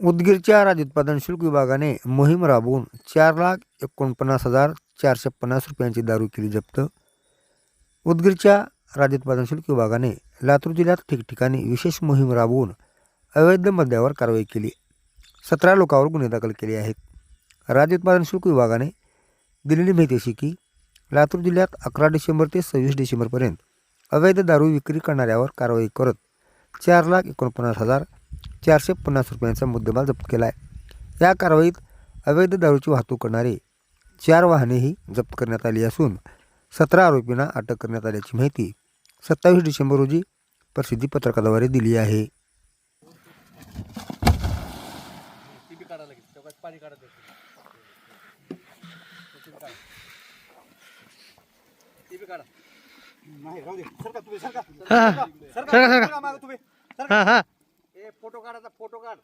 उदगीरच्या राज्य उत्पादन शुल्क विभागाने मोहीम राबवून 4,49,450 रुपयांची दारू केली जप्त। उदगीरच्या राज्य उत्पादन शुल्क विभागाने लातूर जिल्ह्यात ठिकठिकाणी विशेष मोहीम राबवून अवैध मद्यावर कारवाई केली। 17 लोकांवर गुन्हे दाखल केले आहेत। राज्य उत्पादन शुल्क विभागाने दिलेली माहिती अशी की लातूर जिल्ह्यात 11 डिसेंबर ते 26 डिसेंबरपर्यंत अवैध दारू विक्री करणाऱ्यावर कारवाई करत 4,49,450 रुपयांचा मुद्देमाल जप्त केला आहे। या कारवाईत अवैध दारूची वाहतूक करणारे 4 वाहनेही जप्त करण्यात आली असून 17 आरोपींना अटक करण्यात आल्याची माहिती 27 डिसेंबर रोजी प्रसिद्धी पत्रकाद्वारे दिली आहे। फोटो काढायचा, फोटो काढ.